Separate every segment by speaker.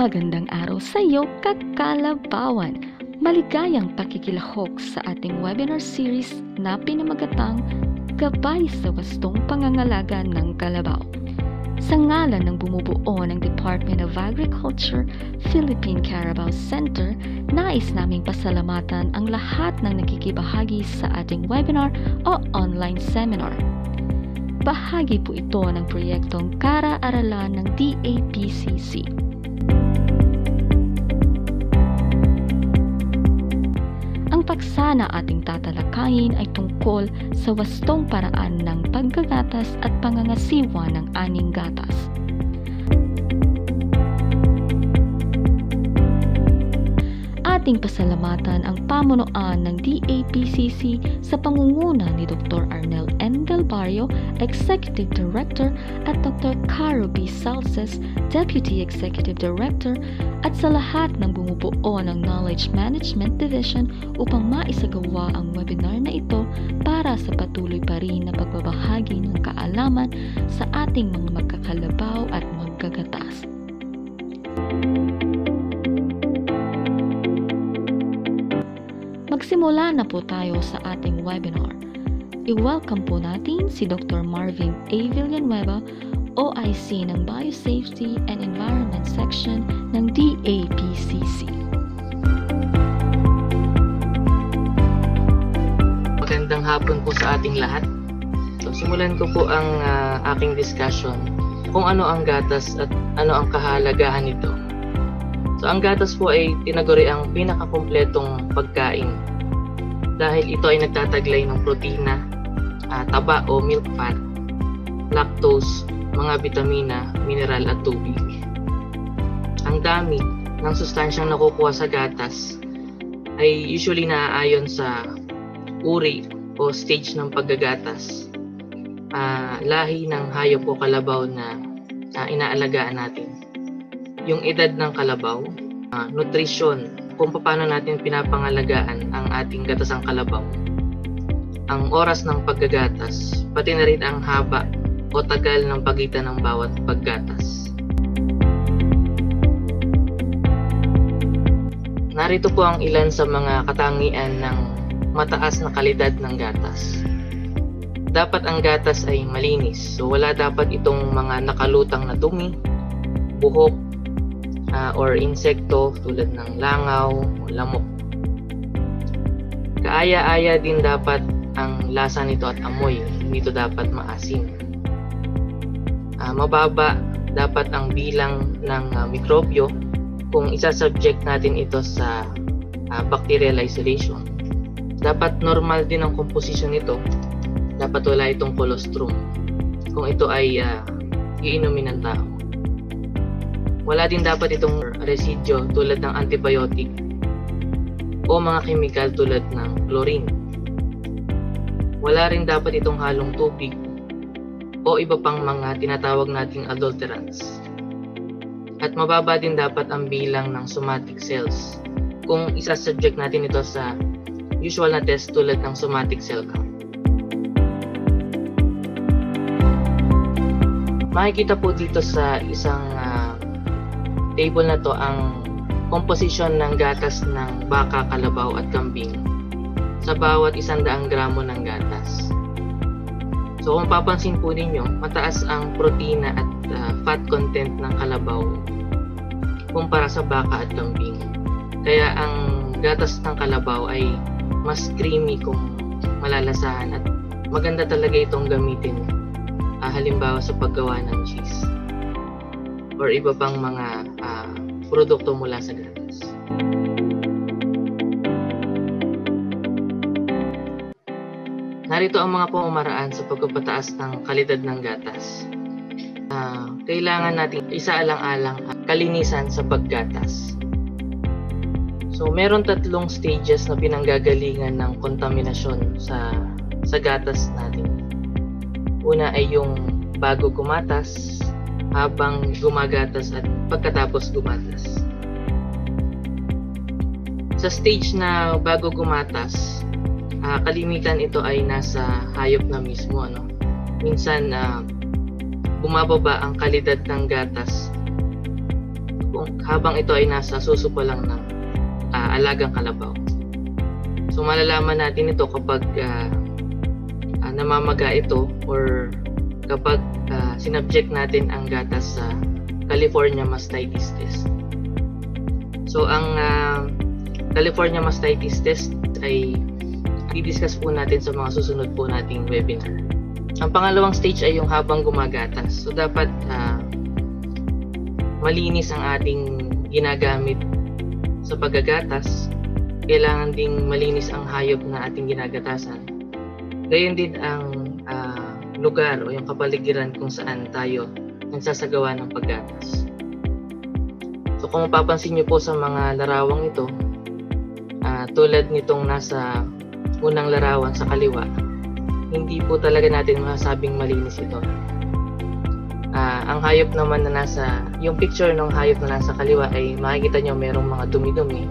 Speaker 1: Magandang araw sa iyo, kakalabawan! Maligayang pakikilahok sa ating webinar series na pinamagatang Gabay sa Wastong Pangangalaga ng Kalabaw. Sa ngalan ng bumubuo ng Department of Agriculture, Philippine Carabao Center, nais naming pasalamatan ang lahat ng nakikibahagi sa ating webinar o online seminar. Bahagi po ito ng proyektong Kara-aralan ng DAPCC. Ang paksa na ating tatalakayin ay tungkol sa wastong paraan ng paggagatas at pangangasiwa ng aning gatas. Ating pasalamatan ang pamunuan ng DAPCC sa pangunguna ni Dr. Arnel N. Galbario, Executive Director, at Dr. Caro B. Salces, Deputy Executive Director, at sa lahat ng bumubuo ng Knowledge Management Division upang maisagawa ang webinar na ito para sa patuloy pa rin na pagbabahagi ng kaalaman sa ating mga magkakalabaw at maggagatas. Magsimula na po tayo sa ating webinar. I-welcome po natin si Dr. Marvin A. Villanueva, OIC ng Biosafety and Environment Section ng DAPCC.
Speaker 2: Magandang hapon po sa ating lahat. So, simulan ko po ang aking discussion kung ano ang gatas at ano ang kahalagahan nito. So, ang gatas po ay tinaguri ang pinakakumpletong pagkain dahil ito ay nagtataglay ng protina, taba o milk fat, lactose, mga bitamina, mineral at tubig. Ang dami ng sustansyang nakukuha sa gatas ay usually naaayon sa uri o stage ng paggagatas, lahi ng hayop o kalabaw na inaalagaan natin, yung edad ng kalabaw, nutrition, kung paano natin pinapangalagaan ang ating gatasang kalabaw, ang oras ng paggagatas, pati na rin ang haba o tagal ng pagitan ng bawat paggatas. Narito po ang ilan sa mga katangian ng mataas na kalidad ng gatas. Dapat ang gatas ay malinis, so wala dapat itong mga nakalutang na dumi, buhok, or insekto tulad ng langaw o lamok. Kaaya-aya din dapat ang lasa nito at amoy, hindi ito dapat maasim. Mababa dapat ang bilang ng mikrobyo kung isa-subject natin ito sa bacterial isolation. Dapat normal din ang composition nito, dapat wala itong colostrum kung ito ay iinumin ng tao. Wala din dapat itong residyo tulad ng antibiotic o mga chemical tulad ng chlorine. Wala rin dapat itong halong tubig o iba pang mga tinatawag nating adulterants. At mababa din dapat ang bilang ng somatic cells kung isa-subject natin ito sa usual na test tulad ng somatic cell count. Makikita po dito sa isang table na to ang composition ng gatas ng baka, kalabaw at kambing sa bawat 100 gramo ng gatas. So kung papansin po ninyo, mataas ang protina at fat content ng kalabaw kumpara sa baka at kambing. Kaya ang gatas ng kalabaw ay mas creamy kung malalasahan at maganda talaga itong gamitin halimbawa sa paggawa ng cheese or iba pang mga produkto mula sa gatas. Narito ang mga pamamaraan sa pagpapataas ng kalidad ng gatas. Kailangan natin isaalang-alang ang kalinisan sa paggatas. So, meron 3 stages na pinanggagalingan ng kontaminasyon sa gatas natin. Una ay yung bago gumatas, habang gumagatas at pagkatapos gumatas. Sa stage na bago gumatas, kalimitan ito ay nasa hayop na mismo. Minsan bumababa ang kalidad ng gatas habang ito ay nasa suso pa lang ng alagang kalabaw. So malalaman natin ito kapag namamaga ito or kapag sinubject natin ang gatas sa California mastitis test. So ang California mastitis test ay i-discuss po natin sa mga susunod po nating webinar. Ang pangalawang stage ay yung habang gumagatas. So dapat malinis ang ating ginagamit sa paggagatas. Kailangan ding malinis ang hayop na ating ginagatasan. Gayon din ang lugar o yung kapaligiran kung saan tayo nagsasagawa ng paggatas. So kung mapapansin nyo po sa mga larawang ito, tulad nitong nasa unang larawan sa kaliwa, hindi po talaga natin masasabing malinis ito. Ang hayop naman na yung picture ng hayop na nasa kaliwa ay makikita nyo merong mga dumi-dumi,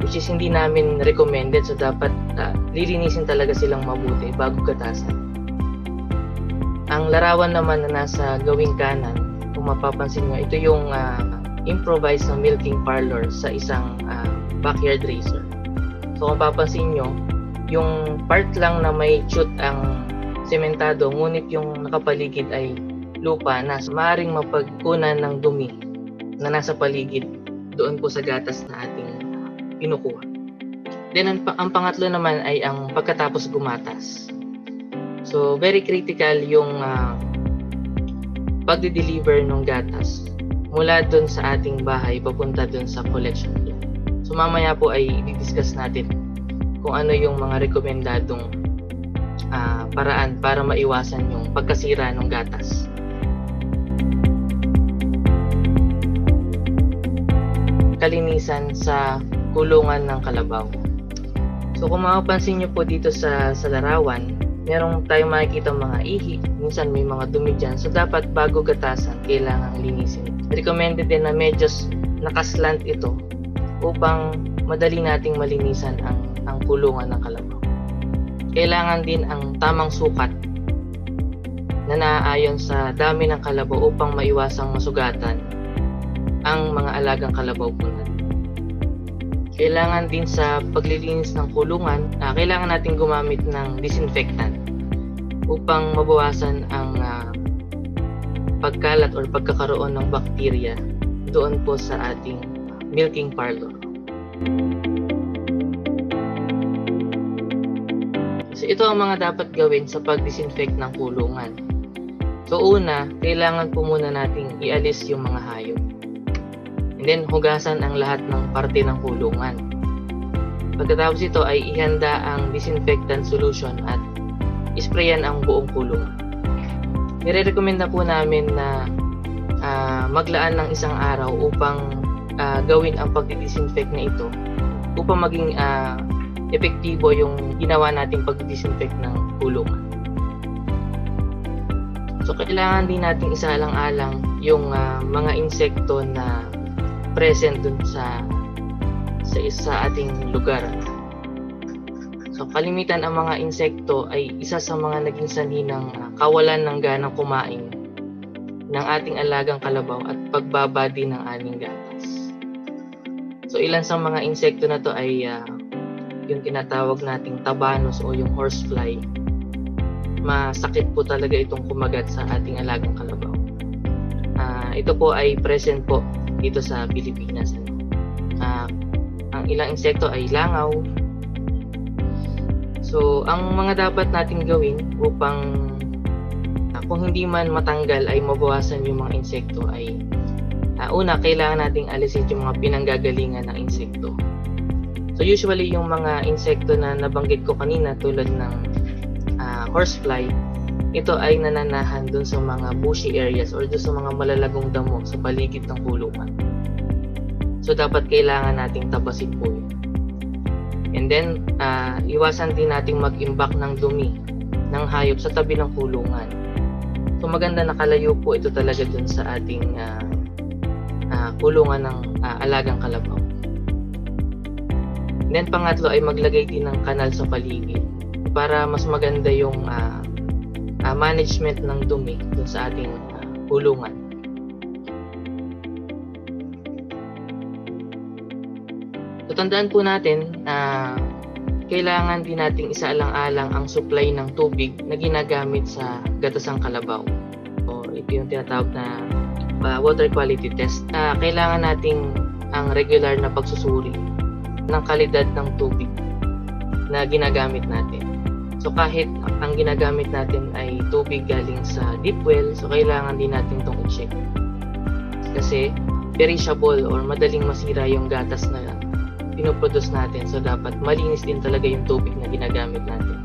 Speaker 2: which is hindi namin recommended. So dapat lilinisin talaga silang mabuti bago gatasan. Ang larawan naman na nasa gawing kanan, kung mapapansin nyo, ito yung improvised na milking parlor sa isang backyard racer. So kung mapapansin nyo, yung part lang na may chute ang sementado, ngunit yung nakapaligid ay lupa na maaaring mapagkunan ng dumi na nasa paligid doon po sa gatas na ating kinukuha. Then ang pangatlo naman ay ang pagkatapos gumatas. So very critical yung pagde-deliver ng gatas mula doon sa ating bahay papunta doon sa collection plant. So mamaya po ay i-discuss natin kung ano yung mga rekomendadong paraan para maiwasan yung pagkasira ng gatas. Kalinisan sa kulungan ng kalabaw. So kung mapapansin nyo po dito sa larawan, merong tayong makikita mga ihi, minsan may mga dumi dyan. So dapat bago gatasan, kailangang linisin. Recommended din na medyo nakaslant ito upang madali nating malinisan ang kulungan ng kalabaw. Kailangan din ang tamang sukat na naaayon sa dami ng kalabaw upang maiwasang masugatan ang mga alagang kalabaw po natin. Kailangan din sa paglilinis ng kulungan, kailangan natin gumamit ng disinfectant upang mabawasan ang pagkalat or pagkakaroon ng bakterya doon po sa ating milking parlor. So ito ang mga dapat gawin sa pag-disinfect ng kulungan. So una, kailangan po muna nating ialis yung mga hayop. And then hugasan ang lahat ng parte ng kulungan. Pagkatapos ito ay ihanda ang disinfectant solution at isprayan ang buong kulungan. Nire-recommend na po namin na maglaan ng isang araw upang gawin ang pagdidisinfect na ito upang maging epektibo yung ginawa nating pagdidisinfect ng kulungan. So kailangan din nating isaalang-alang yung mga insekto na present dun sa ating lugar. So kalimitan ang mga insekto ay isa sa mga naging sanhi ng kawalan ng ganang kumain ng ating alagang kalabaw at pagbabadi ng aming gatas. So ilan sa mga insekto na to ay yung tinatawag nating tabanos o yung horsefly. Masakit po talaga itong kumagat sa ating alagang kalabaw. Ito po ay present po dito sa Pilipinas. Ang ilang insekto ay langaw. So, ang mga dapat natin gawin upang kung hindi man matanggal ay mabawasan yung mga insekto ay una, kailangan nating alisin yung mga pinanggagalingan ng insekto. So, usually yung mga insekto na nabanggit ko kanina tulad ng horsefly, ito ay nananahan dun sa mga bushy areas or dun sa mga malalagong damo sa paligid ng kulungan. So dapat kailangan nating tabasin po yun. And then iwasan din nating mag-imbak ng dumi ng hayop sa tabi ng kulungan. So maganda nakalayo po ito talaga dun sa ating kulungan ng alagang kalabaw. And then pangatlo ay maglagay din ng kanal sa paligid para mas maganda yung management ng dumi dun sa ating kulungan. tandaan po natin na kailangan din nating isaalang-alang ang supply ng tubig na ginagamit sa gatasang kalabaw. So, ito yung tinatawag na water quality test. Kailangan nating ang regular na pagsusuri ng kalidad ng tubig na ginagamit natin. So kahit ang ginagamit natin ay tubig galing sa deep well, so kailangan din natin itong i-check. Kasi perishable or madaling masira yung gatas na pinoproduce natin. So dapat malinis din talaga yung tubig na ginagamit natin.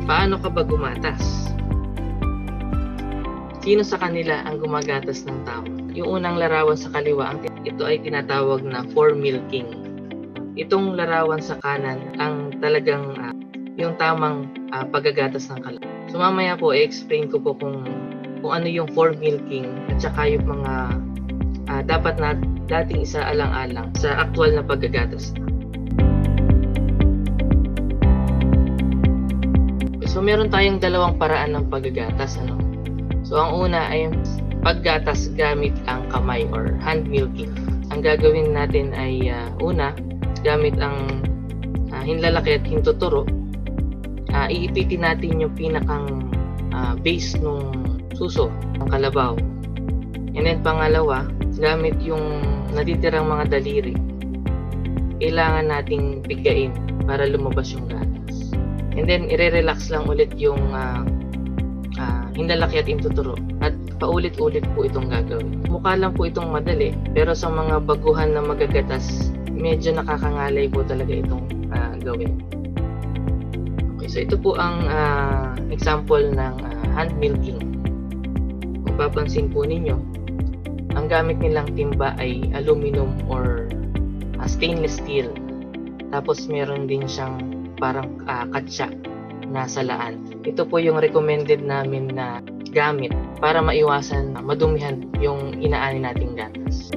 Speaker 2: Paano ka ba gumatas? Sino sa kanila ang gumagatas ng tao? Yung unang larawan sa kaliwa, ito ay tinatawag na for milking. Itong larawan sa kanan ang talagang yung tamang paggagatas ng kalabaw. So mamaya po i-explain ko po kung ano yung for milking at saka yung mga dapat na dating isaalang-alang sa aktual na paggagatas. So meron tayong dalawang paraan ng paggagatas. So ang una ay paggatas gamit ang kamay or hand milking. Ang gagawin natin ay una, gamit ang hinlalaki at hintuturo, iipitin natin yung pinakang base nung suso ng kalabaw. And then pangalawa, gamit yung natitirang mga daliri, kailangan nating pigain para lumabas yung gatas. And then ire-relax lang ulit yung hinlalaki at hintuturo at paulit-ulit po itong gagawin. Mukha lang po itong madali, pero sa mga baguhan na magagatas, medyo nakakangalay po talaga itong gawin. Okay, so ito po ang example ng hand milking. Kung papansin po ninyo, ang gamit nilang timba ay aluminum or stainless steel. Tapos meron din siyang parang katsa na salaan. Ito po yung recommended namin na gamit para maiwasan madumihan yung inaani nating gatas.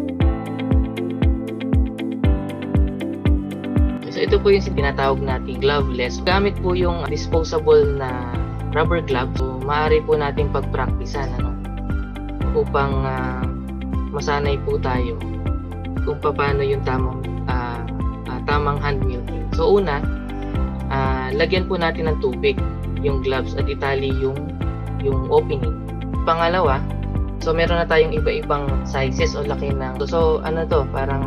Speaker 2: So ito po yung tinatawag nating gloveless. Gamit po yung disposable na rubber glove. So maaari po nating pagpraktisan upang masanay po tayo kung paano yung tamang hand milking. So una, lagyan po natin ng tubig yung gloves at itali yung opening. Pangalawa, so meron na tayong iba-ibang sizes o laki ng so ano to, parang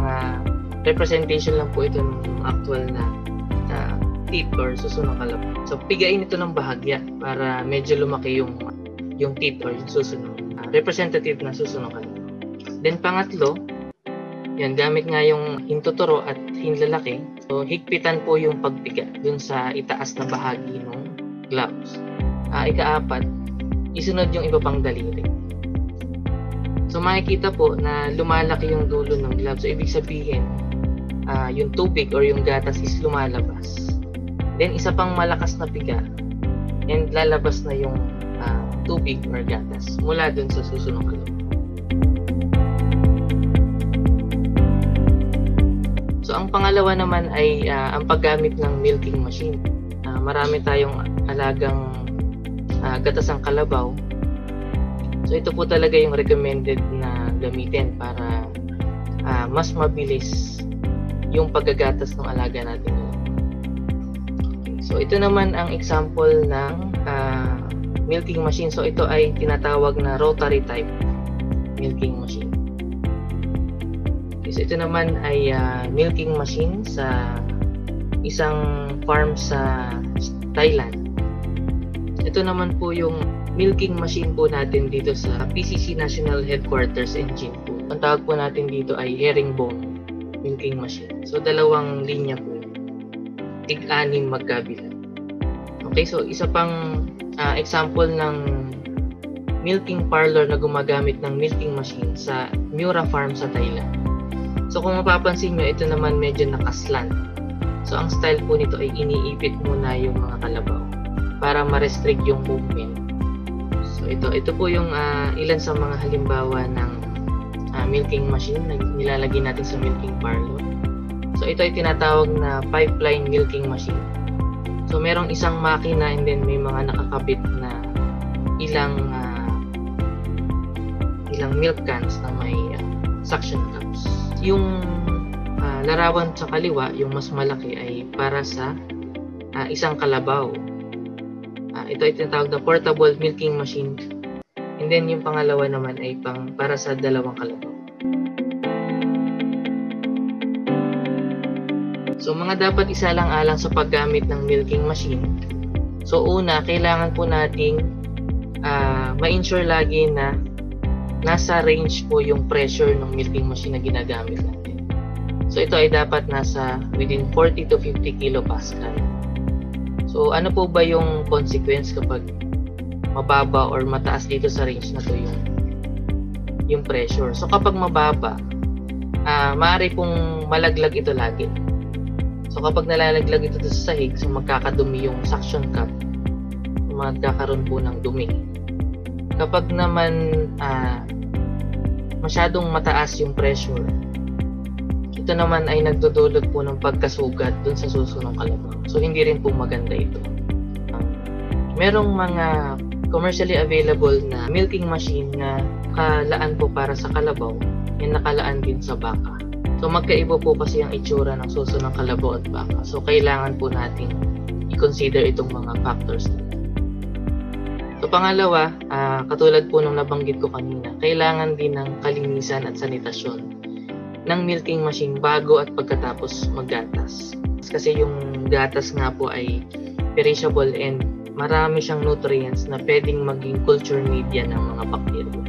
Speaker 2: representation lang po ito ng actual na tip or suso ng kalabaw. So pigain ito ng bahagya para medyo lumaki yung tip or yung suso ng representative na suso ng kalabaw. Then pangatlo, yan, gamit nga yung hintuturo at hinlalaki. So higpitan po yung pagpiga dun sa itaas na bahagi ng gloves. Ikaapat, isunod yung iba pang daliri. So makikita po na lumalaki yung dulo ng gloves. So ibig sabihin, yung tubig or yung gatas is lumalabas. Then isa pang malakas na piga and lalabas na yung tubig or gatas mula dun sa susunod kalabaw. So ang pangalawa naman ay ang paggamit ng milking machine. Marami tayong alagang gatasang kalabaw. So ito po talaga yung recommended na gamitin para mas mabilis yung paggagatas ng alaga natin. Okay, so ito naman ang example ng milking machine. So ito ay tinatawag na rotary type milking machine. So ito naman ay milking machine sa isang farm sa Thailand. Ito naman po yung milking machine po natin dito sa PCC National Headquarters in Jinpu. Ang tawag po natin dito ay herringbone milking machine. So dalawang linya po. Tig-anim magkabila. Okay, so isa pang example ng milking parlor na gumagamit ng milking machine sa Mura Farm sa Thailand. So kung mapapansin nyo, ito naman medyo nakaslant. So ang style po nito ay iniipit muna yung mga kalabaw para ma-restrict yung movement. So ito po yung ilan sa mga halimbawa ng milking machine na nilalagay natin sa milking parlor. So ito ay tinatawag na pipeline milking machine. So merong isang makina and then may mga nakakabit na ilang ilang milk cans na may suction cups. Yung larawan sa kaliwa, yung mas malaki ay para sa isang kalabaw. Ito ay tinatawag na portable milking machine. And then yung pangalawa naman ay para sa dalawang kalabaw. So mga dapat isalang-alang sa paggamit ng milking machine. So una, kailangan po nating ma-ensure lagi na nasa range po yung pressure ng milking machine na ginagamit natin. So ito ay dapat nasa within 40 to 50 kilopascal. So ano po ba yung consequence kapag mababa or mataas dito sa range na to yung pressure? So kapag mababa, maaari pong malaglag ito lagi. So kapag nalalaglag ito sa sahig, so magkakadumi yung suction cup, magkakaroon po ng dumi. Kapag naman masyadong mataas yung pressure, ito naman ay nagdudulot po ng pagkasugat dun sa suso ng kalabaw. So hindi rin po maganda ito. Merong mga commercially available na milking machine na nakalaan po para sa kalabaw, yung nakalaan din sa baka. So magkaiba po kasi ang itsura ng suso ng kalabaw at baka. So kailangan po natin i-consider itong mga factors. So pangalawa, katulad po nung nabanggit ko kanina, kailangan din ng kalinisan at sanitasyon ng milking machine bago at pagkatapos maggatas. Kasi yung gatas nga po ay perishable and marami siyang nutrients na pwedeng maging culture media ng mga bakterya.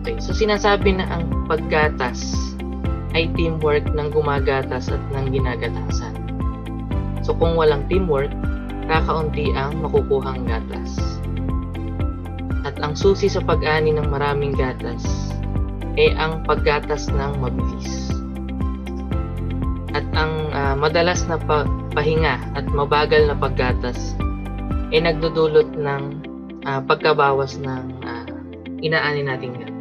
Speaker 2: Okay, so sinasabi na ang paggatas ay teamwork ng gumagatas at ng ginagatasan. So kung walang teamwork, kakaunti ang makukuhang gatas. At ang susi sa pag-ani ng maraming gatas ay ang paggatas ng mabilis. At ang madalas na pahinga at mabagal na paggatas ay nagdudulot ng pagkabawas ng inaani nating gatas.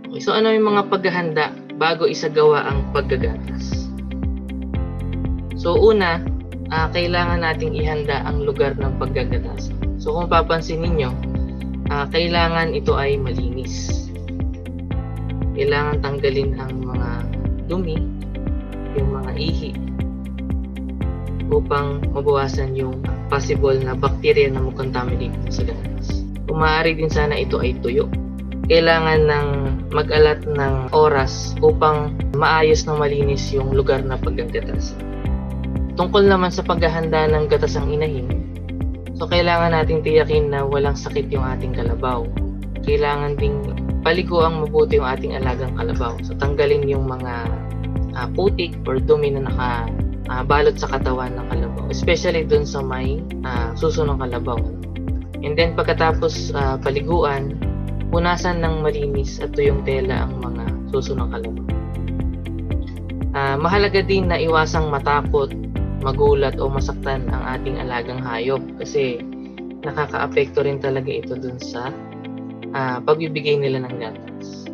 Speaker 2: Okay, so ano yung mga paghahanda bago isagawa ang paggagatas? So una, kailangan nating ihanda ang lugar ng paggagatas. So kung papansin ninyo, kailangan ito ay malinis. Kailangan tanggalin ang mga dumi, yung mga ihi, upang mabawasan yung possible na bacteria na mag-contaminate sa gatas. Kung maaari din sana ito ay tuyo. Kailangan ng mag-alat ng oras upang maayos na malinis yung lugar na paggagatas. Tungkol naman sa paghahanda ng gatasang inahin, so kailangan nating tiyakin na walang sakit yung ating kalabaw. Kailangan ding paliguang mabuti yung ating alagang kalabaw. So tanggalin yung mga putik or dumi na nakabalot sa katawan ng kalabaw, especially dun sa may suso ng kalabaw. And then pagkatapos paliguan, punasan ng malinis at tuyong tela ang mga suso ng kalabaw. Mahalaga din na iwasang matakot, magulat o masaktan ang ating alagang hayop kasi nakakaapekto rin talaga ito dun sa pagbibigay nila ng gatas.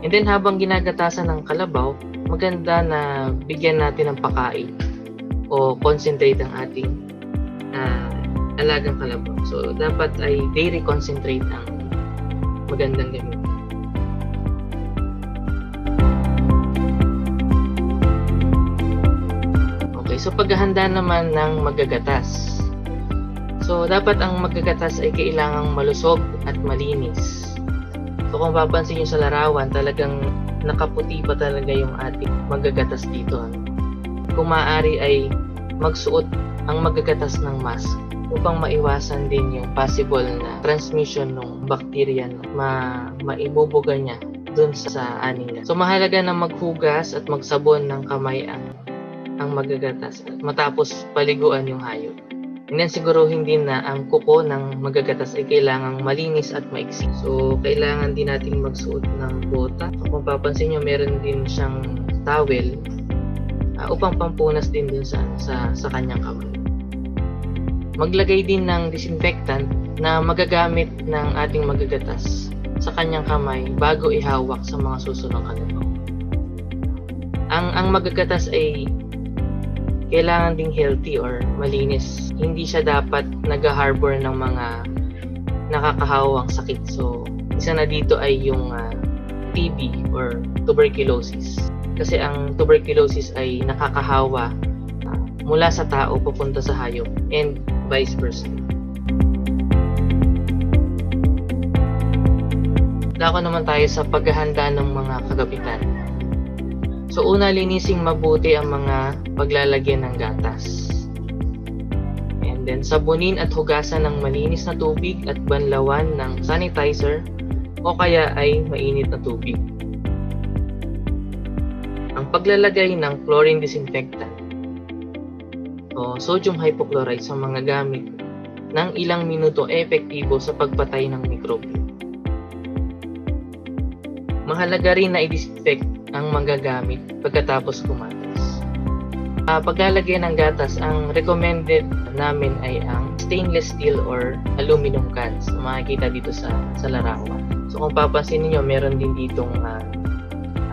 Speaker 2: And then habang ginagatasan ng kalabaw, maganda na bigyan natin ng pakain o concentrate ang ating alagang kalabaw. So dapat ay dairy concentrate ang magandang gamitin. Okay, so paghahanda naman ng magagatas. So dapat ang magagatas ay kailangang malusog at malinis. So kung papansin nyo sa larawan, talagang nakaputi pa talaga yung ating magagatas dito. Kung maaari ay magsuot ang magagatas ng mask upang maiwasan din yung possible na transmission ng bacteria na maibubuga niya dun sa aning. So mahalaga na maghugas at magsabon ng kamay ang magagatas at matapos paliguan yung hayop. And then siguruhin din na ang kuko ng magagatas ay kailangang malinis at maiksi. So kailangan din natin magsuot ng bota. Kung papansin nyo, meron din siyang towel upang pampunas din dun sa kanyang kamay. Maglagay din ng disinfectant na magagamit ng ating magagatas sa kanyang kamay bago ihawak sa mga suso ng kalabaw. Ang magagatas ay kailangan ding healthy or malinis. Hindi siya dapat nag-harbor ng mga nakakahawang sakit. So, isa na dito ay yung TB or tuberculosis. Kasi ang tuberculosis ay nakakahawa mula sa tao papunta sa hayop and vice versa. Dako naman tayo sa paghahanda ng mga kagabitan. So una, linising mabuti ang mga paglalagyan ng gatas. And then sabunin at hugasan ng malinis na tubig at banlawan ng sanitizer o kaya ay mainit na tubig. Ang paglalagay ng chlorine disinfectant o sodium hypochlorite sa mga gamit ng ilang minuto epektibo sa pagpatay ng mikrobyo. Mahalaga rin na i-disinfect ang mga gamit pagkatapos kumatas. Paglalagay ng gatas, ang recommended namin ay ang stainless steel or aluminum cans na makikita dito sa larawan. So kung papansin niyo, meron din ditong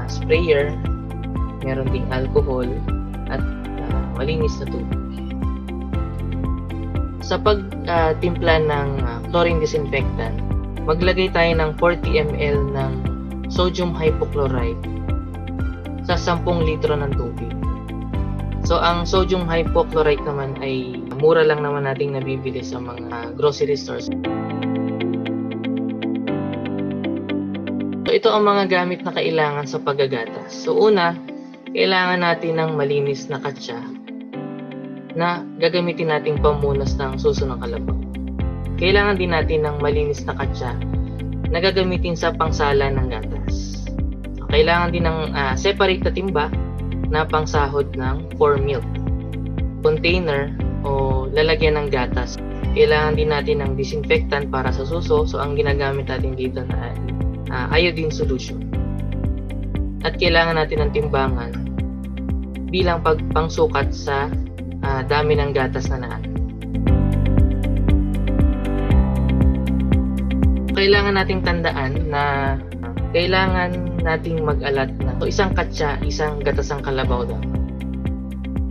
Speaker 2: sprayer, meron ding alcohol at malinis na tubig. Sa pagtimpla ng chlorine disinfectant, maglagay tayo ng 40 ml ng sodium hypochlorite sa 10 litro ng tubig. So ang sodium hypochlorite naman ay mura lang naman nating nabibili sa mga grocery stores. So ito ang mga gamit na kailangan sa paggagatas. So una, kailangan natin ng malinis na katsa na gagamitin nating pamunas ng suso ng kalabaw. Kailangan din natin ng malinis na katsa na gagamitin sa pangsala ng gatas. Kailangan din ng separate na timba na pangsahod ng for milk. Container o lalagyan ng gatas. Kailangan din natin ng disinfectant para sa suso. So ang ginagamit natin dito na iodine solution. At kailangan natin ng timbangan bilang pangsukat sa dami ng gatas na naan. Kailangan nating tandaan na kailangan nating mag-alat na isang katsa, isang gatasang kalabaw daw.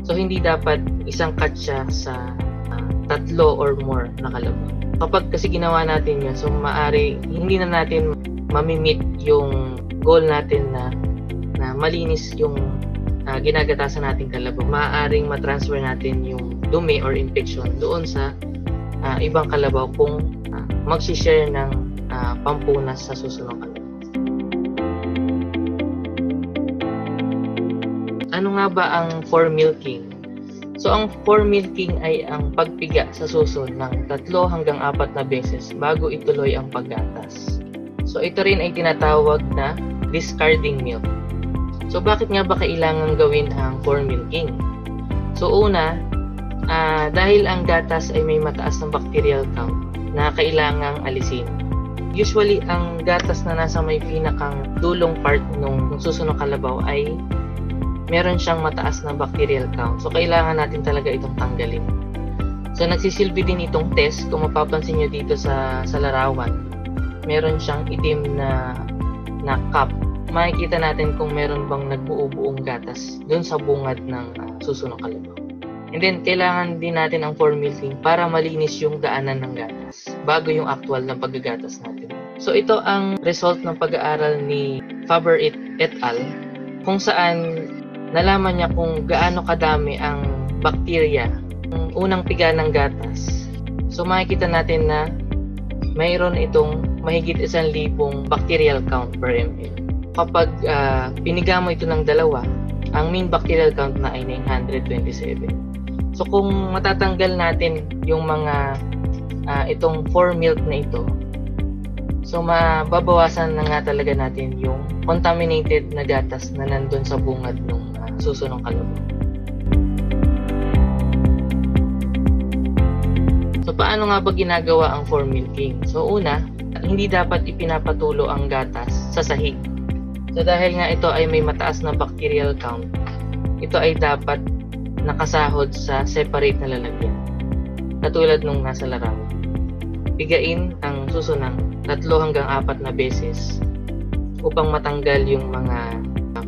Speaker 2: So hindi dapat isang katsa sa 3 or more na kalabaw. Kapag kasi ginawa natin yun, so maaari hindi na natin mamimit yung goal natin na malinis yung ginagatasan nating kalabaw. Maaaring matransfer natin yung dumi or infection doon sa ibang kalabaw kung magsishare ng pampunas sa susunod kalabaw. Ano nga ba ang for milking? So ang for milking ay ang pagpiga sa suso ng 3 hanggang 4 na beses bago ituloy ang paggatas. So ito rin ay tinatawag na discarding milk. So bakit nga ba kailangan gawin ang for milking? So una, dahil ang gatas ay may mataas na bacterial count na kailangang alisin. Usually ang gatas na nasa may pinakang dulong part ng susunod kalabaw ay meron siyang mataas na bacterial count. So kailangan natin talaga itong tanggalin. So nagsisilbi din itong test. Kung mapapansin nyo dito sa larawan, meron siyang itim na cup. Makikita natin kung meron bang nagbuo-buong gatas dun sa bungad ng susunod kalabaw. And then kailangan din natin ang for milking para malinis yung daanan ng gatas bago yung actual na paggagatas natin. So ito ang result ng pag-aaral ni Faber et al. Kung saan nalaman niya kung gaano kadami ang bakterya ng unang piga ng gatas. So makikita natin na mayroon itong mahigit 1,000 bacterial count per ml. Kapag piniga mo ito ng 2, ang mean bacterial count na ay 927. So kung matatanggal natin yung mga itong for milk na ito, so mababawasan na nga talaga natin yung contaminated na gatas na nandun sa bungad ng susunod kalabaw. So paano nga ba ginagawa ang for milking? So una, hindi dapat ipinapatulo ang gatas sa sahig. So dahil nga ito ay may mataas na bacterial count, ito ay dapat nakasahod sa separate na lalagyan. Katulad nung nasa larawan. Pigain ang suso ng 3 hanggang 4 na beses upang matanggal yung mga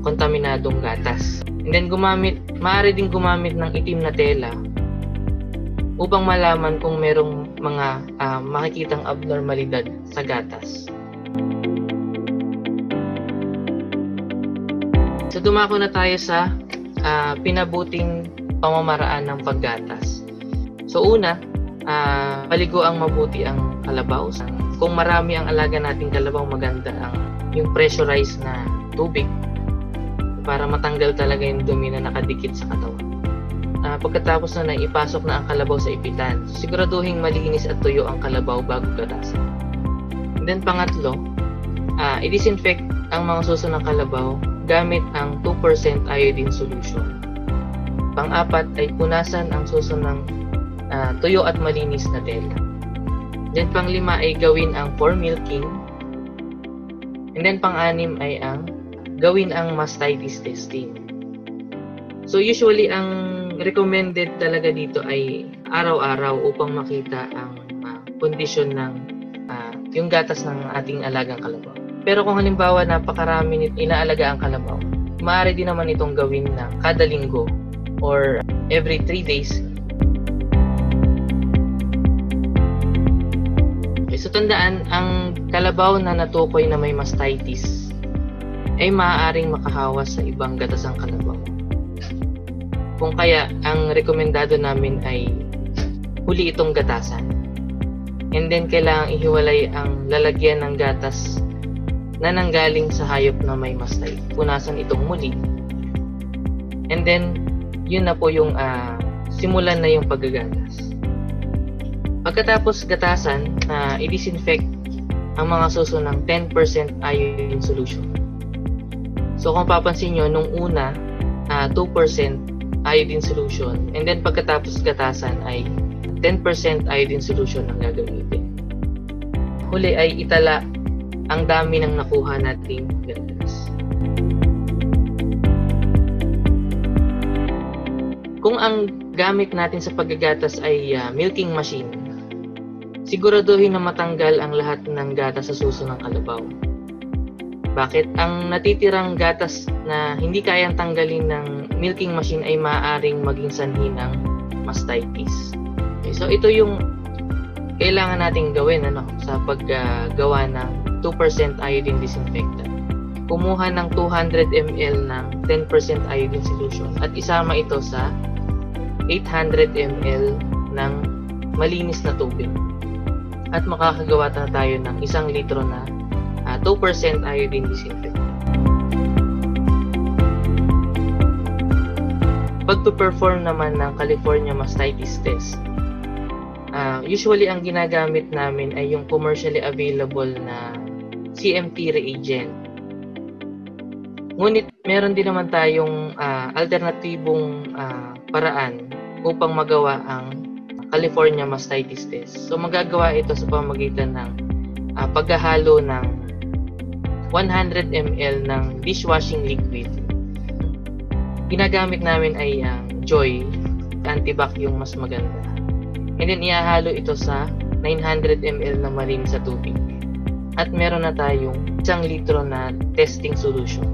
Speaker 2: kontaminadong gatas. And then maaari din gumamit ng itim na tela upang malaman kung merong mga makikitang abnormalidad sa gatas. So dumako na tayo sa pinabuting pamamaraan ng paggatas. So una, paligo ang mabuti ang kalabaw. Kung marami ang alaga nating kalabaw, maganda ang yung pressurized na tubig para matanggal talaga yung dumi na nakadikit sa katawan. Pagkatapos na ipasok na ang kalabaw sa ipitan, siguraduhin malinis at tuyo ang kalabaw bago gatasan. And then pangatlo, i-disinfect ang mga suso ng kalabaw gamit ang 2% iodine solution. Pang-apat ay punasan ang suso ng tuyo at malinis na tela. Then pang-lima ay gawin ang for milking. And then pang-anim ay gawin ang mastitis testing. So usually ang recommended talaga dito ay araw-araw upang makita ang kondisyon ng yung gatas ng ating alagang kalabaw. Pero kung halimbawa napakarami inaalaga ang kalabaw, maaari din naman itong gawin na kada linggo or every 3 days. Okay, so tandaan, ang kalabaw na natukoy na may mastitis ay maaaring makahawas sa ibang gatasang kalabaw. Kung kaya, ang rekomendado namin ay huli itong gatasan. And then, kailangang ihiwalay ang lalagyan ng gatas na nanggaling sa hayop na may mastitis. Punasan itong muli. And then, yun na po yung simulan na yung paggagatas. Pagkatapos gatasan, i-disinfect ang mga suso ng 10% iodine solution. So kung papansin nyo, nung una, 2% iodine solution. And then pagkatapos gatasan ay 10% iodine solution ang gagamitin. Huli ay itala ang dami ng nakuha nating gatas. Kung ang gamit natin sa paggagatas ay milking machine, siguraduhin na matanggal ang lahat ng gatas sa suso ng kalabaw. Bakit? Ang natitirang gatas na hindi kayang tanggalin ng milking machine ay maaaring maging sanhi ng mastitis. Okay, so ito yung kailangan nating gawin sa paggawa ng 2% iodine disinfectant. Kumuha ng 200 ml ng 10% iodine solution at isama ito sa 800 ml ng malinis na tubig. At makakagawa na tayo ng 1 litro na 2% iodine disinfectant. Pag-perform naman ng California Mastitis Test, usually ang ginagamit namin ay yung commercially available na CMT reagent. Ngunit meron din naman tayong alternatibong paraan upang magawa ang California Mastitis Test. So magagawa ito sa pamamagitan ng paghahalo ng 100 ml ng dishwashing liquid. Ginagamit namin ay ang Joy Antibac yung mas maganda. And then ihahalo ito sa 900 ml na malinis sa tubig. At meron na tayong 1 litro na testing solution.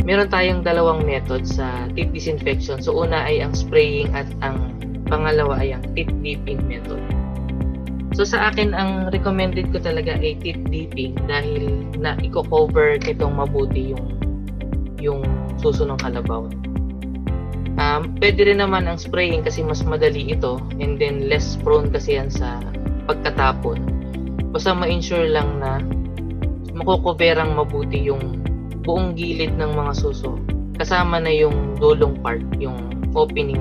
Speaker 2: Meron tayong dalawang method sa teeth disinfection. So una ay ang spraying at ang pangalawa ay ang teeth dipping method. So sa akin, ang recommended ko talaga ay teeth dipping dahil na i-cover nitong mabuti yung suso ng kalabaw. Pwede rin naman ang spraying kasi mas madali ito and then less prone kasi yan sa pagkatapon. Basta ma-ensure lang na makukoverang mabuti yung buong gilid ng mga suso. Kasama na yung dulong part, yung opening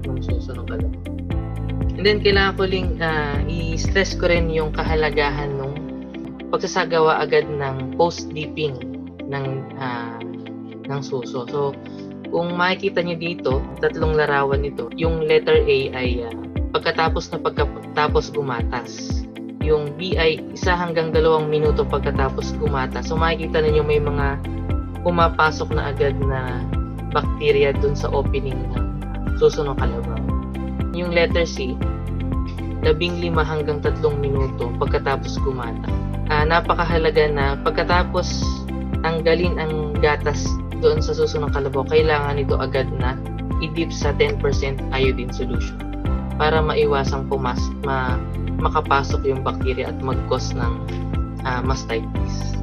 Speaker 2: ng suso ng kalabaw. And then kailangan ko i-stress ko rin yung kahalagahan ng pagsasagawa agad ng post-dipping ng suso. So, kung makikita nyo dito, 3 larawan ito. Yung letter A ay pagkatapos gumatas. Yung B ay 1 hanggang 2 minuto pagkatapos gumatas. So, makikita ninyo may mga pumapasok na agad na bacteria dun sa opening ng suso ng kalabaw. Yung letter C, 15 hanggang 3 minuto pagkatapos gumata. napakahalaga na pagkatapos tanggalin ang gatas doon sa suso ng kalabaw, kailangan ito agad na i-dip sa 10% iodine solution para maiwasang makapasok yung bacteria at mag-cause ng mastitis.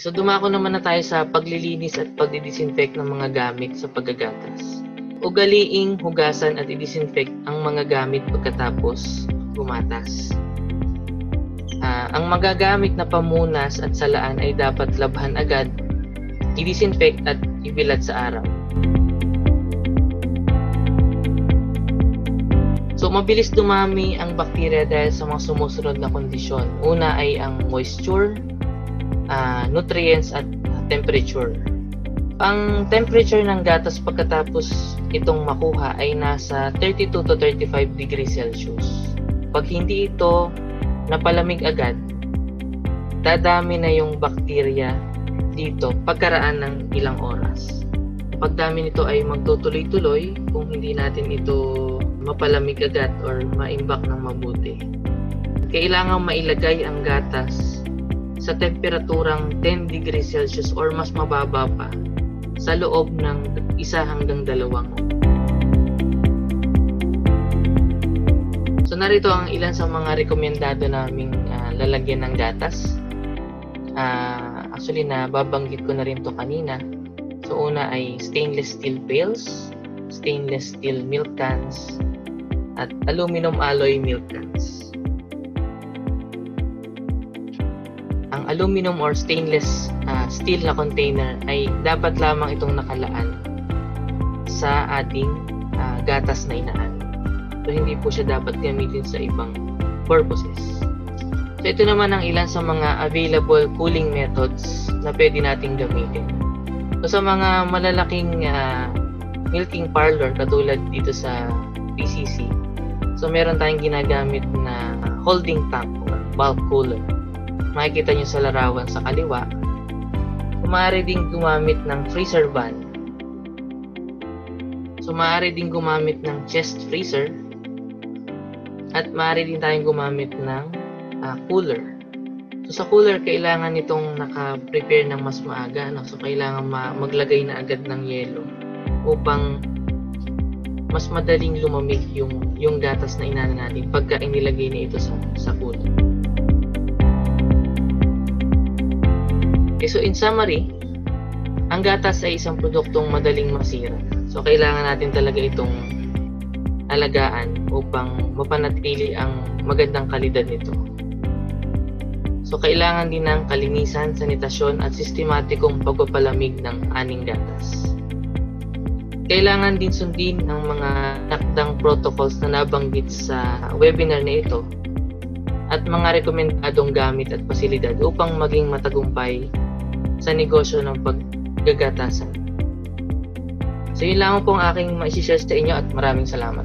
Speaker 2: So dumako naman na tayo sa paglilinis at pagdidisinfect ng mga gamit sa paggagatas. Ugaliing hugasan at i-disinfect ang mga gamit pagkatapos gumatas. Ang magagamit na pamunas at salaan ay dapat labhan agad, i-disinfect at ibilad sa araw. So mabilis dumami ang bakterya dahil sa mga sumusunod na kondisyon. Una ay ang moisture, nutrients at temperature. Ang temperature ng gatas pagkatapos itong makuha ay nasa 32 to 35 degrees Celsius. Pag hindi ito napalamig agad, dadami na yung bakterya dito pagkaraan ng ilang oras. Pagdami nito ay magtutuloy-tuloy kung hindi natin ito mapalamig agad or maimbak ng mabuti. Kailangan mailagay ang gatas sa temperaturang 10 degrees Celsius or mas mababa pa sa loob ng 1 hanggang 2 oras. So narito ang ilan sa mga rekomendado naming lalagyan ng gatas. Actually nababanggit ko na rin to kanina. So una ay stainless steel pails, stainless steel milk cans, at aluminum alloy milk cans. Ang aluminum or stainless steel na container ay dapat lamang itong nakalaan sa ating gatas na inaan. So hindi po siya dapat gamitin sa ibang purposes. So ito naman ang ilan sa mga available cooling methods na pwede nating gamitin. So sa mga malalaking milking parlor katulad dito sa PCC, so meron tayong ginagamit na holding tank or bulk cooler. Makikita nyo sa larawan sa kaliwa. Maaari ding gumamit ng freezer van. So maaari ding gumamit ng chest freezer. At maaari din tayong gumamit ng cooler. So sa cooler, kailangan itong naka-prepare ng mas maaga. So kailangan maglagay na agad ng yelo upang mas madaling lumamig yung gatas na inana natin pagka inilagay na ito sa cooler. Okay, so in summary, ang gatas ay isang produktong madaling masira. So kailangan natin talaga itong alagaan upang mapanatili ang magandang kalidad nito. So kailangan din ng kalinisan, sanitasyon at sistematikong pagpapalamig ng aning gatas. Kailangan din sundin ang mga takdang protocols na nabanggit sa webinar na ito at mga rekomendadong gamit at pasilidad upang maging matagumpay sa negosyo ng paggagatasan. So yun lang po ang aking ma-share sa inyo at maraming salamat.